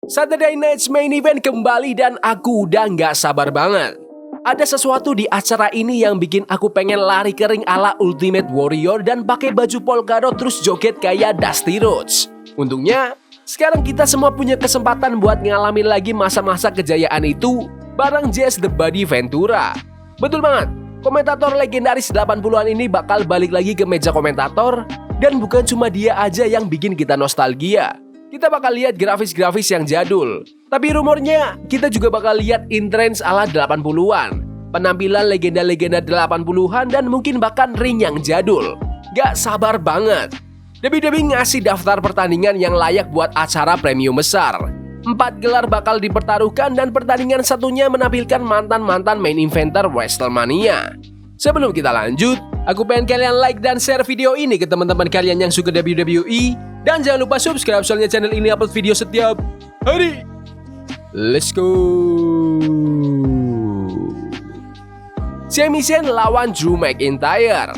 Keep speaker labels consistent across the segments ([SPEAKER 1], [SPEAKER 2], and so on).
[SPEAKER 1] Saturday Night's Main Event kembali dan aku udah nggak sabar banget. Ada sesuatu di acara ini yang bikin aku pengen lari kering ala Ultimate Warrior dan pakai baju polka dot terus joget kayak Dusty Rhodes. Untungnya, sekarang kita semua punya kesempatan buat ngalamin lagi masa-masa kejayaan itu bareng Jazz The Body Ventura. Betul banget, komentator legendaris 80-an ini bakal balik lagi ke meja komentator dan bukan cuma dia aja yang bikin kita nostalgia. Kita bakal lihat grafis-grafis yang jadul. Tapi rumornya, kita juga bakal lihat in-trends ala 80-an. Penampilan legenda-legenda 80-an dan mungkin bahkan ring yang jadul. Gak sabar banget. WWE ngasih daftar pertandingan yang layak buat acara premium besar. 4 gelar bakal dipertaruhkan dan pertandingan satunya menampilkan mantan-mantan main eventer WrestleMania. Sebelum kita lanjut, aku pengen kalian like dan share video ini ke teman-teman kalian yang suka WWE. Dan jangan lupa subscribe soalnya channel ini upload video setiap hari. Let's go. Sami Zayn lawan Drew McIntyre.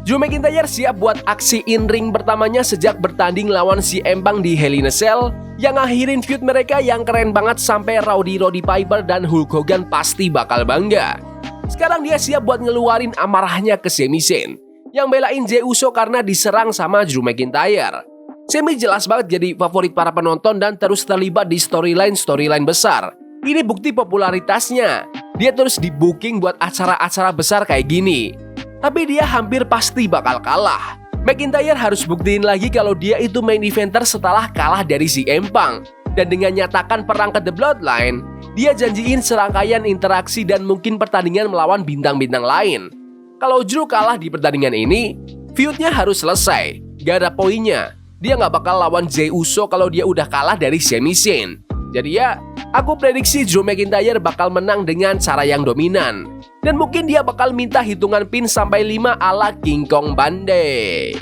[SPEAKER 1] Drew McIntyre siap buat aksi in-ring pertamanya sejak bertanding lawan CM Punk di Hell in a Cell yang akhirin feud mereka yang keren banget sampai Roddy Piper dan Hulk Hogan pasti bakal bangga. Sekarang dia siap buat ngeluarin amarahnya ke Sami Zayn yang belain Jey Uso karena diserang sama Drew McIntyre. Sami jelas banget jadi favorit para penonton dan terus terlibat di storyline besar. Ini bukti popularitasnya. Dia terus di booking buat acara-acara besar kayak gini. Tapi dia hampir pasti bakal kalah. McIntyre harus buktiin lagi kalau dia itu main eventer setelah kalah dari CM Punk. Dan dengan nyatakan perang ke The Bloodline, dia janjiin serangkaian interaksi dan mungkin pertandingan melawan bintang-bintang lain. Kalau Drew kalah di pertandingan ini, feud-nya harus selesai. Gak ada poinnya. Dia nggak bakal lawan Jey Uso kalau dia udah kalah dari Sami Zayn. Jadi ya, aku prediksi Drew McIntyre bakal menang dengan cara yang dominan. Dan mungkin dia bakal minta hitungan pin sampai 5 ala King Kong Bundy.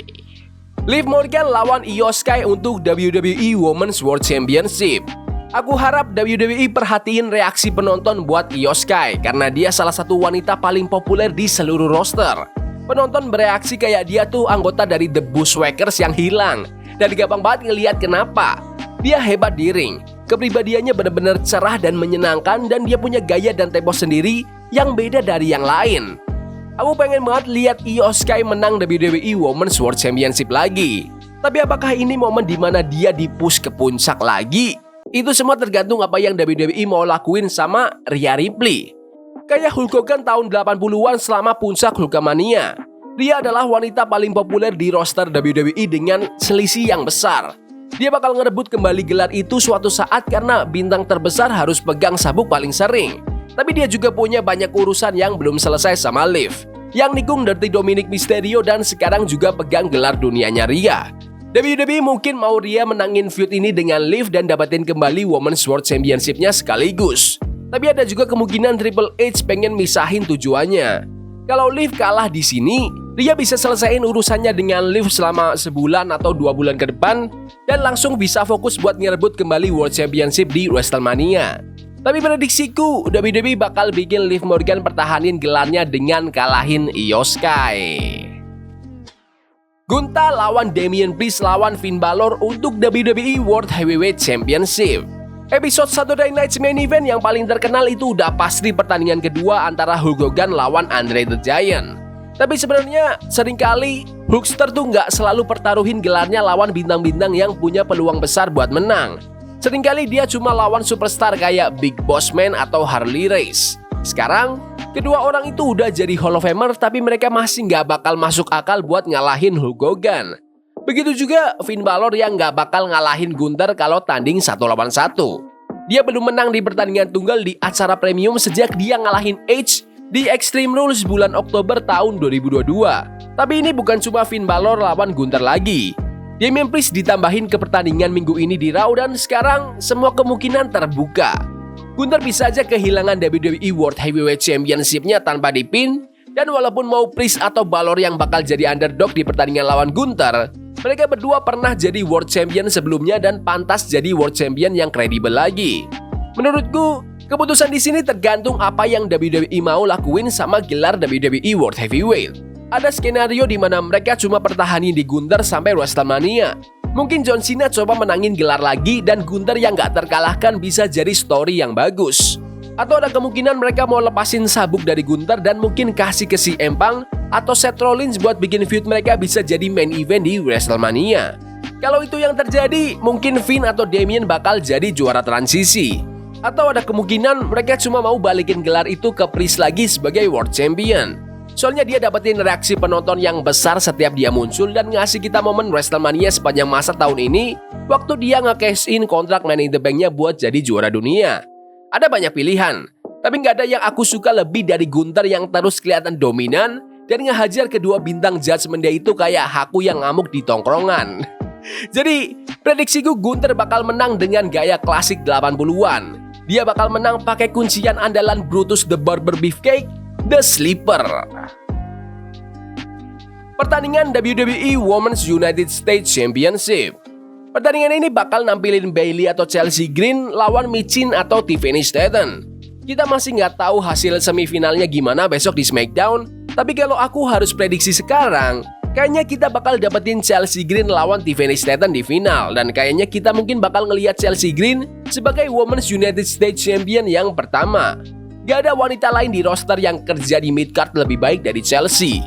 [SPEAKER 1] Liv Morgan lawan Io Sky untuk WWE Women's World Championship. Aku harap WWE perhatiin reaksi penonton buat Io Sky karena dia salah satu wanita paling populer di seluruh roster. Penonton bereaksi kayak dia tuh anggota dari The Bushwhackers yang hilang. Dan gampang banget ngeliat kenapa. Dia hebat di ring. Kepribadiannya benar-benar cerah dan menyenangkan dan dia punya gaya dan tempo sendiri yang beda dari yang lain. Aku pengen banget lihat Io Sky menang WWE Women's World Championship lagi. Tapi apakah ini momen dimana dia di-push ke puncak lagi? Itu semua tergantung apa yang WWE mau lakuin sama Rhea Ripley. Kayak Hulk Hogan tahun 80-an selama puncak Hulkamania. Dia adalah wanita paling populer di roster WWE dengan selisih yang besar. Dia bakal ngerebut kembali gelar itu suatu saat karena bintang terbesar harus pegang sabuk paling sering. Tapi dia juga punya banyak urusan yang belum selesai sama Liv, yang nikung Dirty Dominic Mysterio dan sekarang juga pegang gelar dunianya Rhea. WWE mungkin mau Rhea menangin feud ini dengan Liv dan dapetin kembali Women's World Championship-nya sekaligus. Tapi ada juga kemungkinan Triple H pengen misahin tujuannya. Kalau Liv kalah di sini, dia bisa selesaiin urusannya dengan Liv selama sebulan atau 2 bulan ke depan dan langsung bisa fokus buat ngerebut kembali World Championship di WrestleMania. Tapi prediksiku, WWE bakal bikin Liv Morgan pertahanin gelarnya dengan kalahin Io Sky. Gunther lawan Damian Priest lawan Finn Balor untuk WWE World Heavyweight Championship. Episode Saturday Night's Main Event yang paling terkenal itu udah pasti pertandingan kedua antara Hulk Hogan lawan Andre the Giant. Tapi sebenarnya seringkali Hulkster tuh nggak selalu pertaruhin gelarnya lawan bintang-bintang yang punya peluang besar buat menang. Seringkali dia cuma lawan superstar kayak Big Boss Man atau Harley Race. Sekarang, kedua orang itu udah jadi Hall of Famer tapi mereka masih nggak bakal masuk akal buat ngalahin Hulk Hogan. Begitu juga Finn Balor yang nggak bakal ngalahin Gunther kalau tanding 1 lawan 1. Dia belum menang di pertandingan tunggal di acara premium sejak dia ngalahin Edge di Extreme Rules bulan Oktober tahun 2022. Tapi ini bukan cuma Finn Balor lawan Gunther lagi. Damian Priest ditambahin ke pertandingan minggu ini di Raw dan sekarang semua kemungkinan terbuka. Gunther bisa aja kehilangan WWE World Heavyweight Championship-nya tanpa dipin. Dan walaupun mau Priest atau Balor yang bakal jadi underdog di pertandingan lawan Gunther, mereka berdua pernah jadi World Champion sebelumnya dan pantas jadi World Champion yang kredibel lagi. Menurutku, keputusan di sini tergantung apa yang WWE mau lakuin sama gelar WWE World Heavyweight. Ada skenario di mana mereka cuma pertahanin di Gunther sampai WrestleMania. Mungkin John Cena coba menangin gelar lagi dan Gunther yang gak terkalahkan bisa jadi story yang bagus. Atau ada kemungkinan mereka mau lepasin sabuk dari Gunther dan mungkin kasih ke CM Punk atau Seth Rollins buat bikin feud mereka bisa jadi main event di WrestleMania. Kalau itu yang terjadi, mungkin Finn atau Damian bakal jadi juara transisi. Atau ada kemungkinan mereka cuma mau balikin gelar itu ke Priest lagi sebagai World Champion. Soalnya dia dapetin reaksi penonton yang besar setiap dia muncul dan ngasih kita momen WrestleMania sepanjang masa tahun ini waktu dia nge-cash in kontrak Money in the Bank-nya buat jadi juara dunia. Ada banyak pilihan, tapi nggak ada yang aku suka lebih dari Gunther yang terus kelihatan dominan dan ngehajar kedua bintang Judgment Day itu kayak Haku yang ngamuk di tongkrongan. Jadi, prediksiku Gunther bakal menang dengan gaya klasik 80-an. Dia bakal menang pakai kuncian andalan Brutus the Barber Beefcake, The Sleeper. Pertandingan WWE Women's United States Championship. Pertandingan ini bakal nampilin Bayley atau Chelsea Green lawan Michin atau Tiffany Stratton. Kita masih nggak tahu hasil semifinalnya gimana besok di SmackDown, tapi kalau aku harus prediksi sekarang, kayaknya kita bakal dapetin Chelsea Green lawan Tiffany Stratton di final, dan kayaknya kita mungkin bakal ngelihat Chelsea Green sebagai Women's United States Champion yang pertama. Gak ada wanita lain di roster yang kerja di mid-card lebih baik dari Chelsea.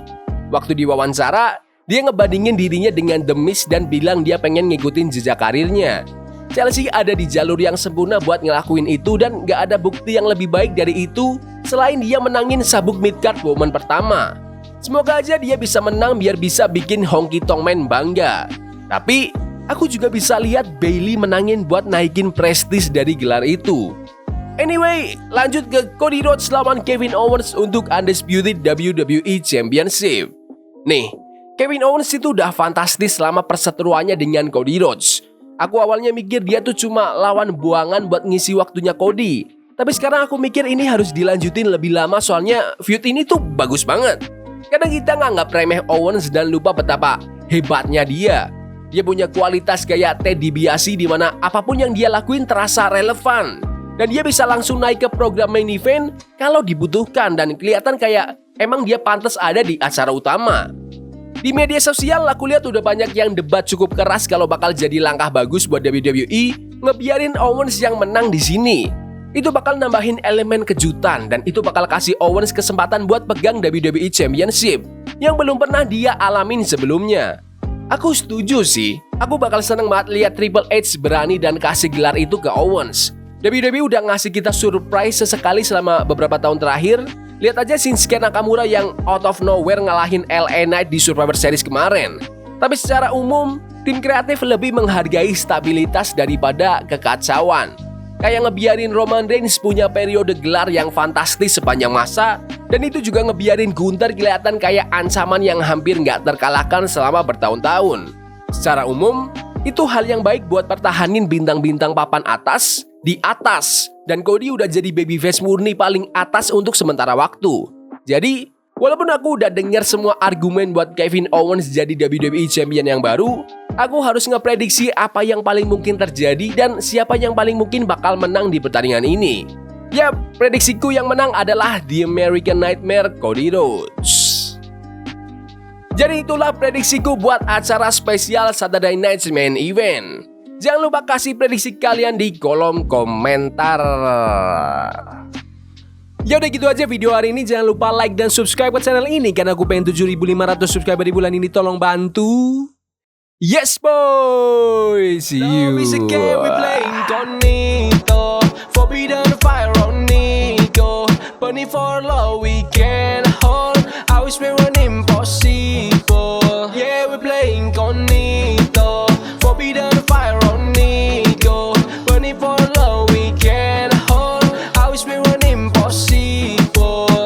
[SPEAKER 1] Waktu diwawancara, dia ngebandingin dirinya dengan The Miz dan bilang dia pengen ngikutin jejak karirnya. Chelsea ada di jalur yang sempurna buat ngelakuin itu dan gak ada bukti yang lebih baik dari itu selain dia menangin sabuk mid-card woman pertama. Semoga aja dia bisa menang biar bisa bikin Honky Tonk Man bangga. Tapi, aku juga bisa lihat Bayley menangin buat naikin prestis dari gelar itu. Anyway, lanjut ke Cody Rhodes lawan Kevin Owens untuk Undisputed WWE Championship. Nih, Kevin Owens itu udah fantastis selama perseteruannya dengan Cody Rhodes. Aku awalnya mikir dia tuh cuma lawan buangan buat ngisi waktunya Cody. Tapi sekarang aku mikir ini harus dilanjutin lebih lama soalnya feud ini tuh bagus banget. Kadang kita nganggap remeh Owens dan lupa betapa hebatnya dia. Dia punya kualitas kayak Ted DiBiase di mana apapun yang dia lakuin terasa relevan. Dan dia bisa langsung naik ke program main event kalau dibutuhkan dan kelihatan kayak emang dia pantas ada di acara utama. Di media sosial aku lihat udah banyak yang debat cukup keras kalau bakal jadi langkah bagus buat WWE ngebiarin Owens yang menang di sini. Itu bakal nambahin elemen kejutan dan itu bakal kasih Owens kesempatan buat pegang WWE Championship yang belum pernah dia alamin sebelumnya. Aku setuju sih, aku bakal seneng banget lihat Triple H berani dan kasih gelar itu ke Owens. WWE udah ngasih kita surprise sesekali selama beberapa tahun terakhir. Lihat aja Shinsuke Nakamura yang out of nowhere ngalahin LA Knight di Survivor Series kemarin. Tapi secara umum, tim kreatif lebih menghargai stabilitas daripada kekacauan. Kayak ngebiarin Roman Reigns punya periode gelar yang fantastis sepanjang masa, dan itu juga ngebiarin Gunther kelihatan kayak ancaman yang hampir nggak terkalahkan selama bertahun-tahun. Secara umum, itu hal yang baik buat pertahanin bintang-bintang papan atas di atas, dan Cody udah jadi babyface murni paling atas untuk sementara waktu. Jadi, walaupun aku udah dengar semua argumen buat Kevin Owens jadi WWE Champion yang baru, aku harus ngeprediksi apa yang paling mungkin terjadi dan siapa yang paling mungkin bakal menang di pertandingan ini. Yap, prediksiku yang menang adalah The American Nightmare Cody Rhodes. Jadi itulah prediksiku buat acara spesial Saturday Night's Main Event. Jangan lupa kasih prediksi kalian di kolom komentar. Ya udah gitu aja video hari ini. Jangan lupa like dan subscribe ke channel ini karena aku pengen 7.500 subscriber di bulan ini. Tolong bantu. Yes boy, see you. Forbidden fire on Nico. Burning for love we can hold. I wish we were impossible. Yeah, we're playing con